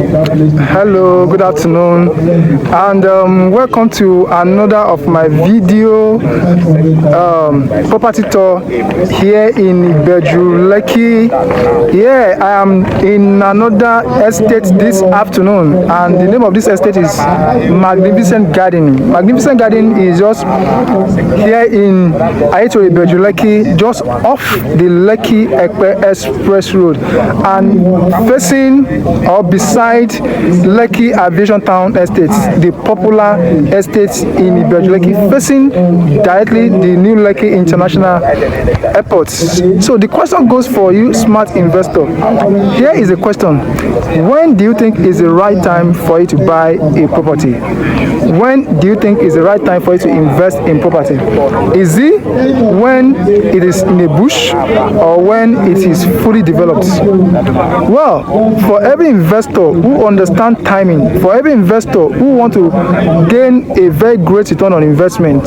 Hello, good afternoon, and welcome to another of my video property tour here in Ibeju, Lekki. Yeah, I am in another estate this afternoon, and the name of this estate is Magnificent Garden. Magnificent Garden is just here in Ibeju, Lekki, just off the Lekki Express Road, and facing or beside Lekki Aviation Town Estate, the popular estate in Ibeju, Lekki, facing directly the new Lekki International Airport. So the question goes for you, smart investor. Here is the question: when do you think is the right time for you to buy a property? When do you think is the right time for you to invest in property? Is it when it is in a bush or when it is fully developed? Well, for every investor who understands timing, for every investor who wants to gain a very great return on investment,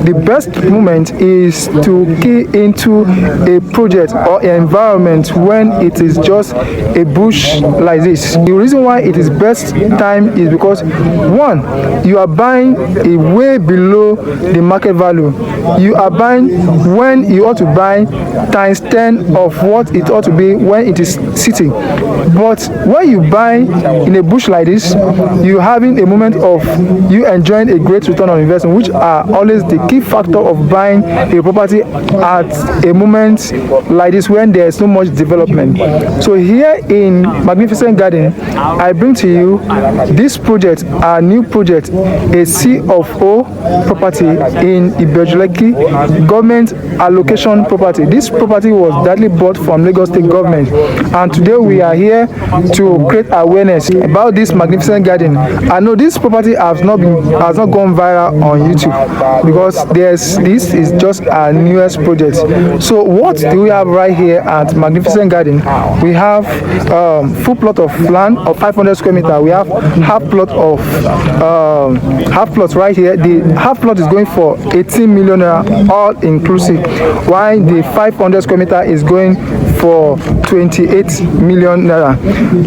the best moment is to key into a project or an environment when it is just a bush like this. The reason why it is best time is because, one, you are buying a way below the market value. You are buying when you ought to buy times 10 of what it ought to be when it is sitting. But when you buy in a bush like this, you're having a moment of you enjoying a great return on investment, which are always the key factor of buying a property at a moment like this when there is so much development. So here in Magnificent Garden, I bring to you this project, a new project, a C of O property in Ibeju, Lekki, government allocation property. This property was directly bought from Lagos State government, and today we are here to create awareness about this Magnificent Garden. I know this property has not gone viral on YouTube because this is just our newest project. So what do we have right here at Magnificent Garden? We have full plot of land of 500 square meter. We have half plot right here. The half plot is going for 18 million naira, all inclusive, while the 500 square meter is going for 28 million naira.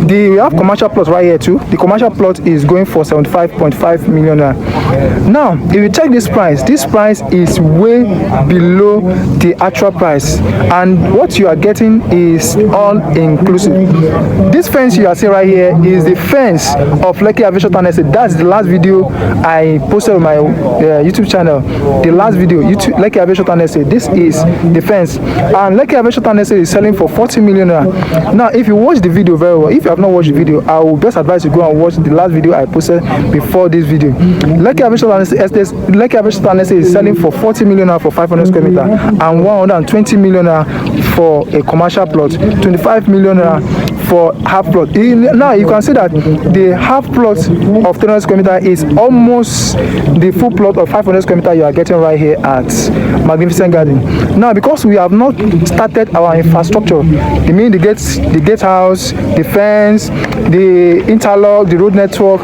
We have commercial plot right here too. The commercial plot is going for 75.5 million naira. Now, if you check this price is way below the actual price, and what you are getting is all inclusive. This fence you are seeing right here is the fence of Lekki Aviation Town Estate. That's the last video I posted on my YouTube channel. The last video, Lekki Aviation Town Estate. This is the fence, and Lekki Aviation Town Estate is selling for 40 million naira. Now, if you watch the video very well, if you have not watched the video, I will best advise you go and watch the last video I posted before this video. Lekki Aviation Town Estate is selling for 40 million naira for 500 square meter and 120 million naira for a commercial plot, 25 million naira for half plot. Now you can see that the half plot of 300 square meter is almost the full plot of 500 square meter you are getting right here at Magnificent Garden. Now, because we have not started our infrastructure, I mean the gate house, the fence, the interlock, the road network,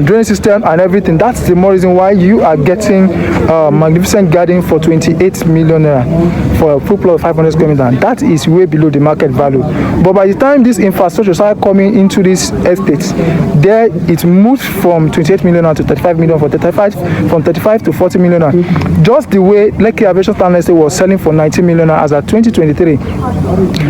drainage system and everything, that's the more reason why you are getting Magnificent Garden for 28 million naira for a full plot of 500 square meter. That is way below the market value. But by the time this infrastructure started coming into this estate, there it moved from 28 million to 35 million, from 35 to 40 million. Just the way Lekki Aviation Town Estate was selling for 19 million as at 2023.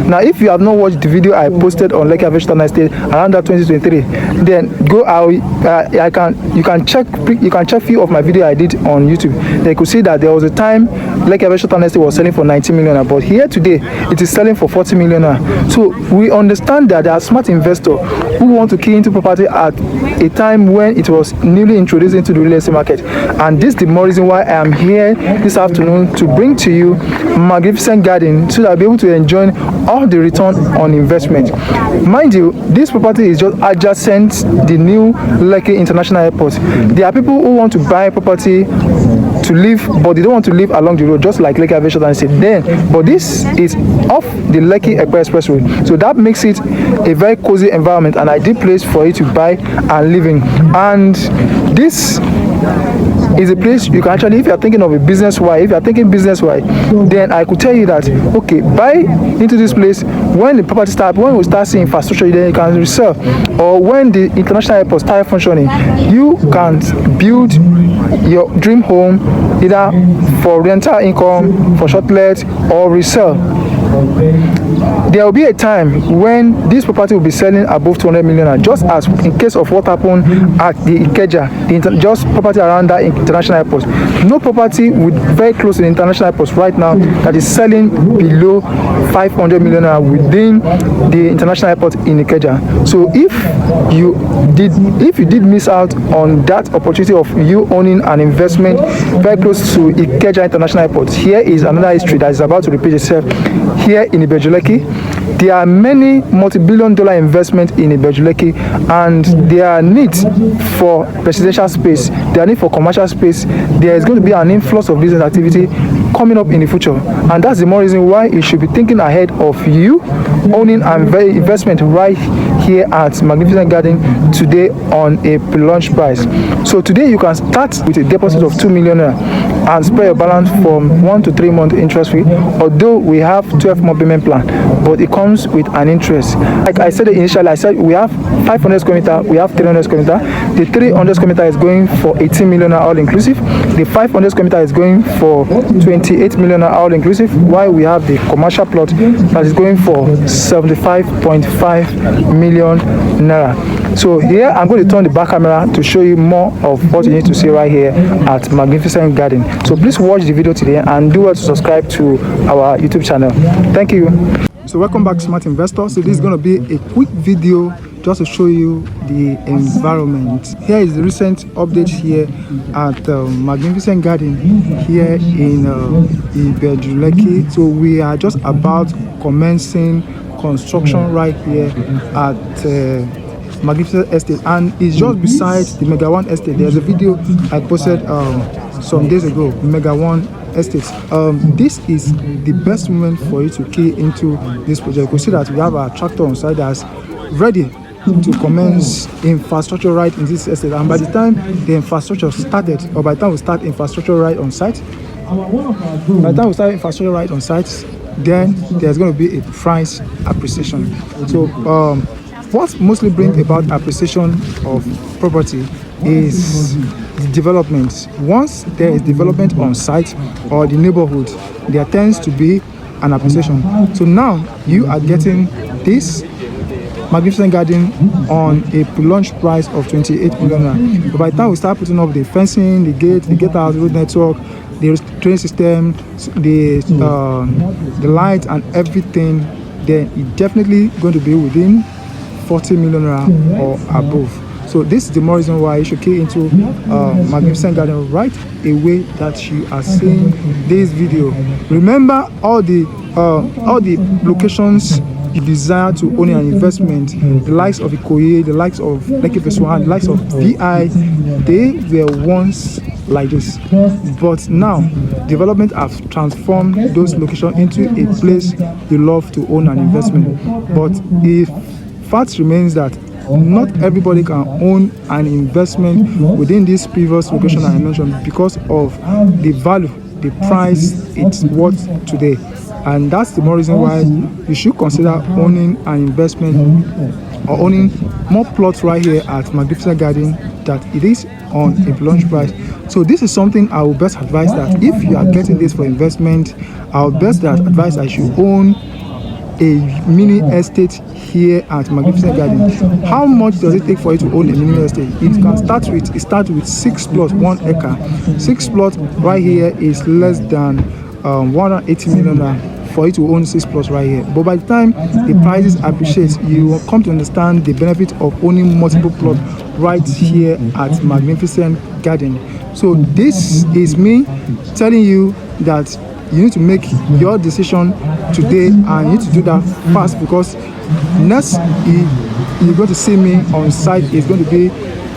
Now, if you have not watched the video I posted on Lekki Aviation Town Estate around that 2023, then go out. You can check few of my video I did on YouTube. They could see that there was a time Lekki Aviation Town Estate was selling for 19 million, but here today it is selling for 40 million. So we understand that there are smart investors who want to key into property at a time when it was newly introduced into the real estate market, and this is the more reason why I am here this afternoon to bring to you Magnificent Garden so that I'll be able to enjoy all the return on investment. Mind you, this property is just adjacent the new Lekki International Airport. There are people who want to buy property to live, but they don't want to live along the road, just like Lekki Aviation Town Estate. But this is off the Lekki Express Road, so that makes it a very cozy environment and ideal place for you to buy and live in. And this is a place you can actually, if you are thinking of a business wise, if you are thinking business wise, then I could tell you that, okay, buy into this place. When the property start, when we start seeing infrastructure, then you can resell. Or when the international airport start functioning, you can build your dream home either for rental income, for short let, or resell. There will be a time when this property will be selling above 200 million, just as in case of what happened at the Ikeja, just property around that international airport. No property with very close to the international airport right now that is selling below 500 million within the international airport in Ikeja. So if you did miss out on that opportunity of you owning an investment very close to Ikeja International Airport, here is another history that is about to repeat itself here in Ibeju Lekki. There are many multi-billion-dollar investments in Ibeju Lekki, and there are needs for residential space, there are need for commercial space. There is going to be an influx of business activity coming up in the future, and that's the more reason why you should be thinking ahead of you owning an investment right here at Magnificent Garden today on a pre-launch price. So today you can start with a deposit of 2 million and spread your balance from 1 to 3 month interest free, although we have 12-month payment plan, but it comes with an interest. Like I said initially, I said we have 500 square meter, we have 300 square meter. The 300 square meter is going for 18 million all inclusive. The 500 square meter is going for 28 million all inclusive, while we have the commercial plot that is going for 75.5 million naira. So here I'm going to turn the back camera to show you more of what you need to see right here at Magnificent Garden. So please watch the video today and do well to subscribe to our YouTube channel. Thank you. So welcome back, smart investor. So this is going to be a quick video just to show you the environment. Here is the recent update here at Magnificent Garden here in Ibeju Lekki. So we are just about commencing construction right here at Magnificent Estate, and it's just beside the Mega One Estate. There's a video I posted some days ago, Mega One Estate. This is the best moment for you to key into this project. You see that we have our tractor on site that's ready to commence infrastructure right in this estate, and by the time the infrastructure started, or by the time we start infrastructure right on site, then there's going to be a price appreciation. So what mostly brings about appreciation of property is the development. Once there is development on site or the neighborhood, there tends to be an appreciation. So now you are getting this Magnificent Garden on a pre-launch price of 28 million. But by the time we start putting up the fencing, the gatehouse, road network, the train system, the light and everything, then it's definitely going to be within 40 million or above. So this is the more reason why you should key into Magnificent Garden right away that you are seeing this video. Remember all the locations you desire to own an investment, the likes of Ikoyi, the likes of Lekki Phase 1, the likes of VI, they were once like this, but now development have transformed those locations into a place you love to own an investment. But if fact remains that not everybody can own an investment within this previous location I mentioned because of the value, the price it's worth today. And that's the more reason why you should consider owning an investment or owning more plots right here at Magnificent Garden that it is on a launch price. So this is something I will best advise that if you are getting this for investment, I will best advise I should own a mini estate here at Magnificent Garden. How much does it take for you to own a mini estate? It start with 6 plots, 1 acre. 6 plots right here is less than 180 million for you to own 6 plots right here. But by the time the prices appreciate, you will come to understand the benefit of owning multiple plots right here at Magnificent Garden. So this is me telling you that you need to make your decision today, and you need to do that fast, because next you're going to see me on site is going to be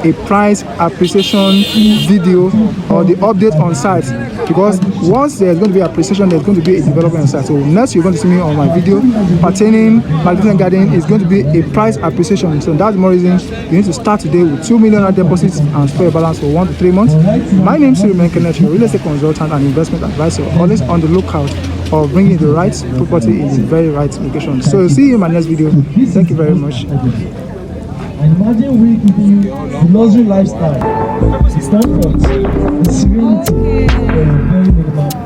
a price appreciation video or the update on site, because once there's going to be appreciation, there's going to be a development on site. So next you're going to see me on my video pertaining Magnificent Garden is going to be a price appreciation. So that's the more reason you need to start today with 2 million deposits and store a balance for 1 to 3 months. My name is Serene, your real estate consultant and investment advisor, always on the lookout of bringing the right property in the very right location. So see you in my next video. Thank you very much. And imagine we giving you the luxury lifestyle, the comfort, the serenity, very minimal.